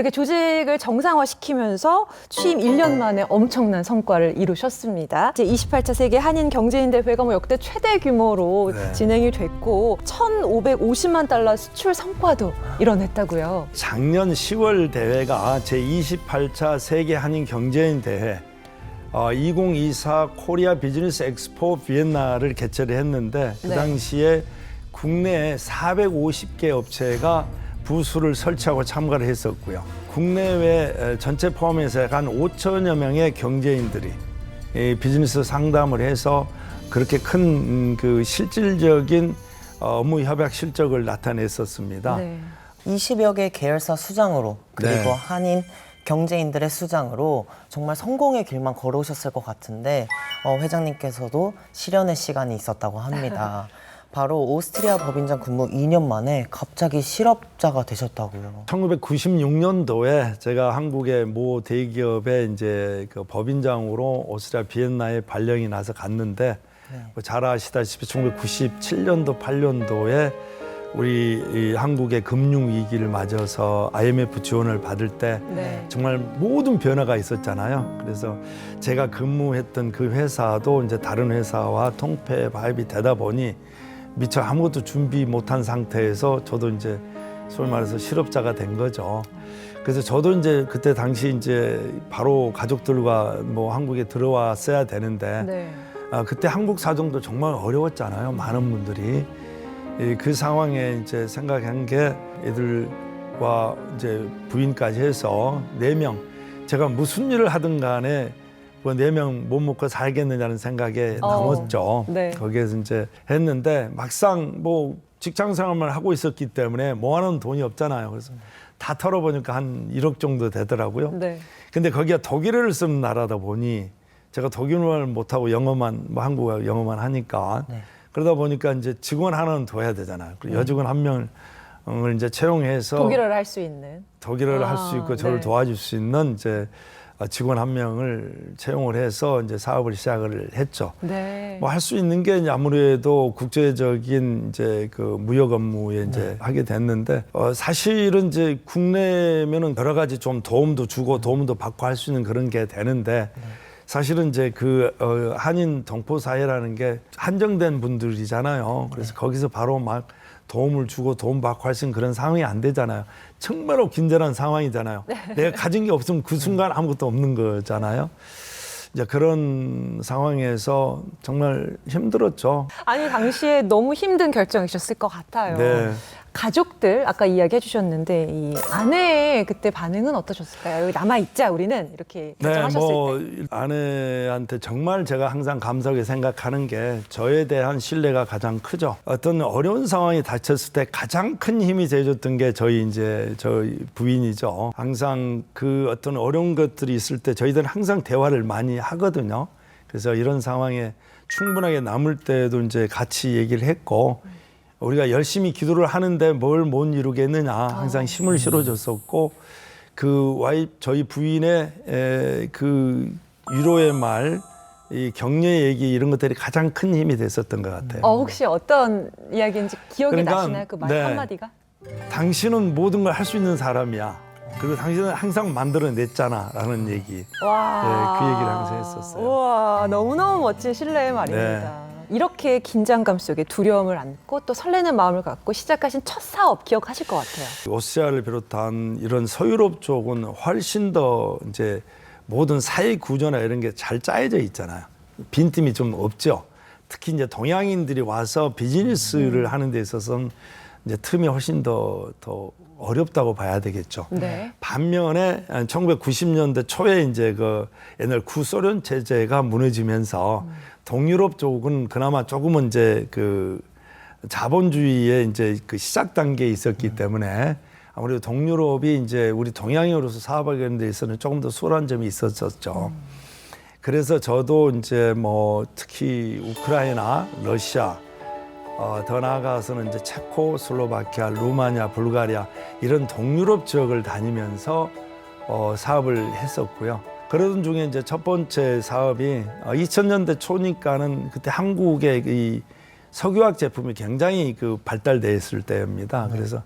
이렇게 조직을 정상화시키면서 취임 1년 만에 엄청난 성과를 이루셨습니다. 이제 28차 세계 한인 경제인 대회가 역대 최대 규모로 네. 진행이 됐고 1,550만 달러 수출 성과도 이뤄냈다고요. 작년 10월 대회가 제28차 세계 한인 경제인 대회 2024 코리아 비즈니스 엑스포 비엔나를 개최를 했는데 그 네. 당시에 국내에 450개 업체가 부스를 설치하고 참가를 했었고요. 국내외 전체 포함해서 약 한 5천여 명의 경제인들이 이 비즈니스 상담을 해서 그렇게 큰 그 실질적인 업무 협약 실적을 나타냈었습니다. 네. 20여 개 계열사 수장으로 그리고 네. 한인 경제인들의 수장으로 정말 성공의 길만 걸어오셨을 것 같은데 회장님께서도 실현의 시간이 있었다고 합니다. 바로 오스트리아 법인장 근무 2년 만에 갑자기 실업자가 되셨다고요. 1996년도에 제가 한국의 모 대기업의 이제 그 법인장으로 오스트리아 비엔나에 발령이 나서 갔는데 뭐 잘 아시다시피 1997년도 8년도에 우리 이 한국의 금융 위기를 맞아서 IMF 지원을 받을 때 네. 정말 모든 변화가 있었잖아요. 그래서 제가 근무했던 그 회사도 이제 다른 회사와 통폐 파입이 되다 보니 미처 아무것도 준비 못한 상태에서 저도 이제 소위 말해서 실업자가 된 거죠. 그래서 저도 이제 그때 당시 이제 바로 가족들과 뭐 한국에 들어왔어야 되는데 네. 그때 한국 사정도 정말 어려웠잖아요. 많은 분들이. 그 상황에 이제 생각한 게 애들과 이제 부인까지 해서 4명 제가 무슨 일을 하든 간에 뭐 4명 못 먹고 살겠느냐는 생각에 남았죠. 네. 거기에서 이제 했는데 막상 뭐 직장 생활만 하고 있었기 때문에 모아놓은 돈이 없잖아요. 그래서 다 털어보니까 한 1억 정도 되더라고요. 네. 근데 거기가 독일어를 쓰는 나라다 보니 제가 독일어를 못하고 영어만 뭐 한국어 영어만 하니까 네. 그러다 보니까 이제 직원 하나는 더 해야 되잖아요. 그리고 여직원 한 명을 이제 채용해서 독일어를 할 수 있는. 독일어를 할 수 있고 저를 네. 도와줄 수 있는 이제 직원 한 명을 채용을 해서 이제 사업을 시작을 했죠. 네. 뭐 할 수 있는 게 이제 아무래도 국제적인 이제 그 무역 업무에 이제 하게 됐는데 사실은 이제 국내면은 여러 가지 좀 도움도 주고 도움도 받고 할 수 있는 그런 게 되는데 사실은 이제 그 한인 동포 사회라는 게 한정된 분들이잖아요. 그래서 거기서 바로 막 도움을 주고 도움 받고 할 수 있는 그런 상황이 안 되잖아요. 정말로 긴장한 상황이잖아요. 내가 가진 게 없으면 그 순간 아무것도 없는 거잖아요. 이제 그런 상황에서 정말 힘들었죠. 아니 당시에 너무 힘든 결정이셨을 것 같아요. 네. 가족들 아까 이야기해 주셨는데 이 아내의 그때 반응은 어떠셨을까요? 여기 남아 있자 우리는 이렇게 네, 결정하셨을 뭐 때. 아내한테 정말 제가 항상 감사하게 생각하는 게 저에 대한 신뢰가 가장 크죠. 어떤 어려운 상황이 닥쳤을 때 가장 큰 힘이 돼줬던 게 저희 부인이죠. 항상 그 어떤 어려운 것들이 있을 때 저희들은 항상 대화를 많이 하거든요. 그래서 이런 상황에 충분하게 남을 때도 이제 같이 얘기를 했고 우리가 열심히 기도를 하는데 뭘 못 이루겠느냐 항상 힘을 실어줬었고 저희 부인의 그 위로의 말, 이 격려의 얘기 이런 것들이 가장 큰 힘이 됐었던 것 같아요. 혹시 어떤 이야기인지 기억이 그러니까, 나시나요? 그 말 네. 한마디가? 당신은 모든 걸 할 수 있는 사람이야. 그리고 당신은 항상 만들어냈잖아라는 얘기. 와. 그 얘기를 항상 했었어요. 우와, 너무너무 멋진 신뢰의 말입니다. 이렇게 긴장감 속에 두려움을 안고 또 설레는 마음을 갖고 시작하신 첫 사업 기억하실 것 같아요. 오스트리아를 비롯한 이런 서유럽 쪽은 훨씬 더 이제 모든 사회 구조나 이런 게 잘 짜여져 있잖아요. 빈틈이 좀 없죠. 특히 이제 동양인들이 와서 비즈니스를 하는 데 있어서는 이제 틈이 훨씬 더 어렵다고 봐야 되겠죠. 네. 반면에 1990년대 초에 이제 그 옛날 구소련 체제가 무너지면서 동유럽 쪽은 그나마 조금은 이제 그 자본주의의 이제 그 시작 단계에 있었기 때문에 아무래도 동유럽이 이제 우리 동양인으로서 사업하는 데 있어서는 조금 더 수월한 점이 있었었죠. 그래서 저도 이제 뭐 특히 우크라이나, 러시아, 더 나아가서는 이제 체코, 슬로바키아, 루마니아, 불가리아 이런 동유럽 지역을 다니면서 사업을 했었고요. 그러던 중에 이제 첫 번째 사업이 2000년대 초니까는 그때 한국의 이 석유화학 제품이 굉장히 그 발달돼 있을 때입니다. 그래서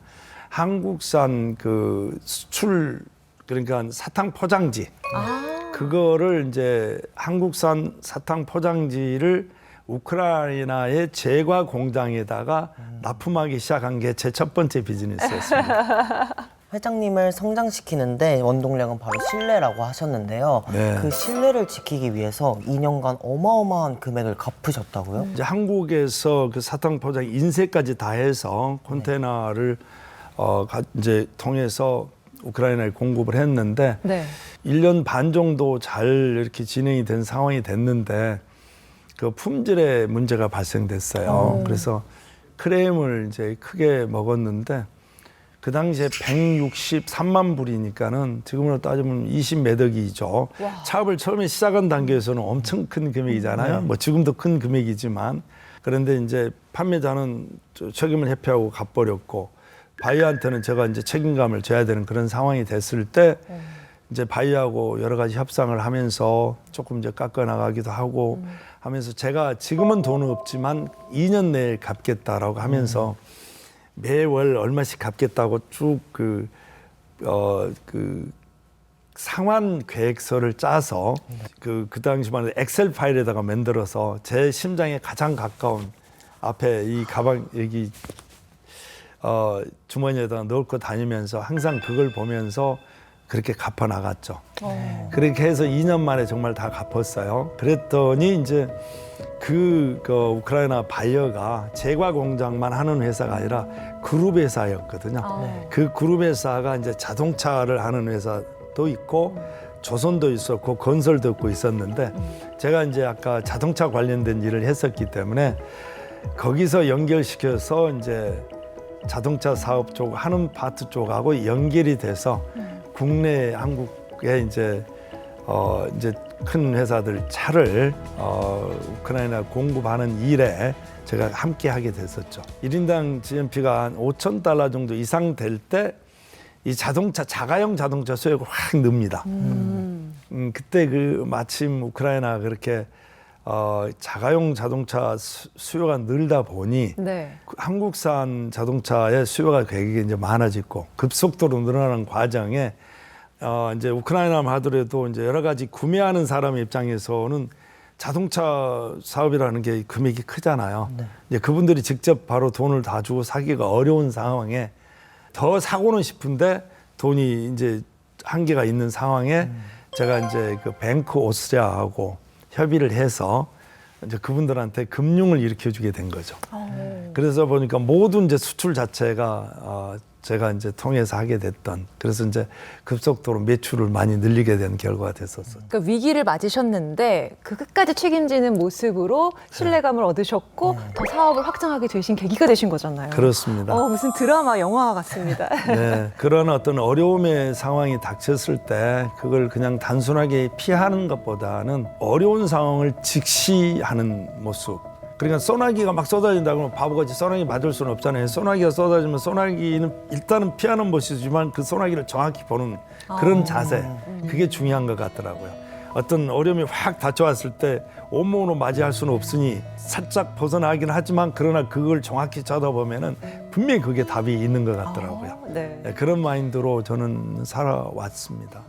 한국산 그 수출 그러니까 사탕 포장지. 아. 그거를 이제 한국산 사탕 포장지를 우크라이나의 제과 공장에다가 납품하기 시작한 게 제 첫 번째 비즈니스였습니다. 회장님을 성장시키는데 원동력은 바로 신뢰라고 하셨는데요. 네. 그 신뢰를 지키기 위해서 2년간 어마어마한 금액을 갚으셨다고요? 이제 한국에서 그 사탕 포장 인쇄까지 다 해서 컨테이너를 이제 통해서 우크라이나에 공급을 했는데 네. 1년 반 정도 잘 이렇게 진행이 된 상황이 됐는데 그 품질에 문제가 발생됐어요. 그래서 크레임을 이제 크게 먹었는데 그 당시에 163만 불이니까는 지금으로 따지면 20몇 억이죠. 사업을 처음에 시작한 단계에서는 엄청 큰 금액이잖아요. 뭐 지금도 큰 금액이지만 그런데 이제 판매자는 책임을 회피하고 갚버렸고 바이어한테는 제가 이제 책임감을 져야 되는 그런 상황이 됐을 때 이제 바이어하고 여러 가지 협상을 하면서 조금 이제 깎아 나가기도 하고 하면서 제가 지금은 돈은 없지만 2년 내에 갚겠다라고 하면서 매월 얼마씩 갚겠다고 쭉 그 상환 계획서를 짜서 그 당시만 해도 엑셀 파일에다가 만들어서 제 심장에 가장 가까운 앞에 이 가방 여기 주머니에다가 넣고 다니면서 항상 그걸 보면서 그렇게 갚아 나갔죠. 그렇게 해서 2년 만에 정말 다 갚았어요. 그랬더니 이제 그 우크라이나 바이어가 제과 공장만 하는 회사가 아니라 그룹 회사였거든요. 그 그룹 회사가 이제 자동차를 하는 회사도 있고 조선도 있었고 건설도 있고 있었는데 제가 이제 아까 자동차 관련된 일을 했었기 때문에 거기서 연결시켜서 이제 자동차 사업 쪽 하는 파트 쪽하고 연결이 돼서 국내 한국에 이제 큰 회사들 차를 우크라이나 공급하는 일에 제가 함께 하게 됐었죠. 1인당 GMP가 한 $5,000 정도 이상 될 때 이 자가용 자동차 수요가 확 늡니다. 그때 마침 우크라이나 그렇게 자가용 자동차 수요가 늘다 보니 네. 한국산 자동차의 수요가 되게 이제 많아지고 급속도로 늘어나는 과정에 이제 우크라이나만 하더라도 이제 여러 가지 구매하는 사람 입장에서는 자동차 사업이라는 게 금액이 크잖아요. 네. 이제 그분들이 직접 바로 돈을 다 주고 사기가 어려운 상황에 더 사고는 싶은데 돈이 이제 한계가 있는 상황에 제가 이제 그 뱅크 오스트리아하고 협의를 해서 이제 그분들한테 금융을 일으켜주게 된 거죠. 그래서 보니까 모든 이제 수출 자체가 제가 이제 통해서 하게 됐던 그래서 이제 급속도로 매출을 많이 늘리게 된 결과가 됐었어요. 그러니까 위기를 맞으셨는데 그 끝까지 책임지는 모습으로 신뢰감을 얻으셨고 더 사업을 확장하게 되신 계기가 되신 거잖아요. 그렇습니다. 무슨 드라마, 영화 같습니다. 네, 그런 어떤 어려움의 상황이 닥쳤을 때 그걸 그냥 단순하게 피하는 것보다는 어려운 상황을 직시하는 모습. 그러니까 소나기가 막 쏟아진다 그러면 바보같이 소나기 맞을 수는 없잖아요. 소나기가 쏟아지면 소나기는 일단은 피하는 것이지만 그 소나기를 정확히 보는 그런 자세. 그게 중요한 것 같더라고요. 어떤 어려움이 확 닥쳐왔을 때 온몸으로 맞이할 수는 없으니 살짝 벗어나긴 하지만 그러나 그걸 정확히 쳐다보면은 분명히 그게 답이 있는 것 같더라고요. 네. 네, 그런 마인드로 저는 살아왔습니다.